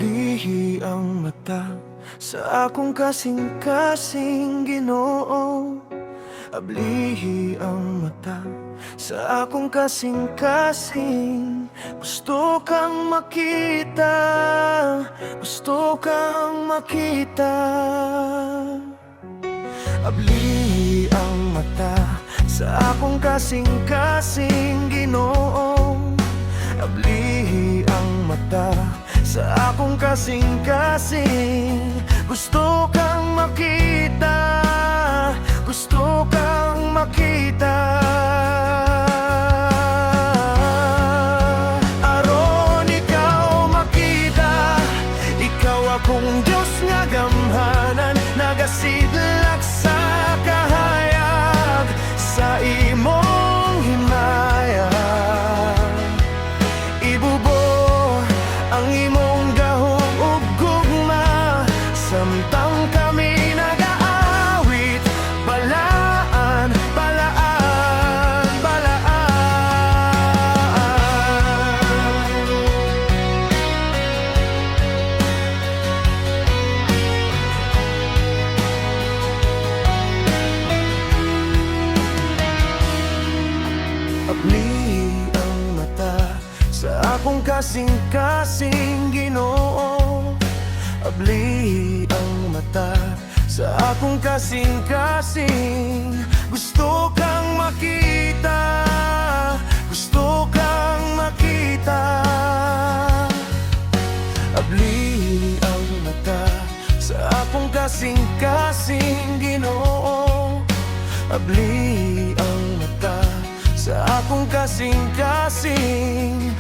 Ablihi ang mata sa akong kasing-kasing Ginoo. Ablihi ang mata sa akong kasing-kasing. Gusto kang makita, gusto kang makita. Ablihi ang mata sa akong kasing-kasing Ginoo. Ablihi ang mata sa akong kasing-kasing. Gusto kang makita, gusto kang makita. Aron ikaw makita, ikaw akong Diyos nga gamhanan, nagasidlak sa kahayag sa imong himaya. Ibubo ang imong gahom ug gugma, samtang kami nag-aawit, balaan, balaan, balaan. Ablihi ang mata sa akong kasing-kasing Ginoo. Ablihi ang mata sa akong kasing-kasing. Gusto kang makita, gusto kang makita. Ablihi ang mata sa akong kasing-kasing Ginoo. Ablihi ang mata sa akong kasing-kasing.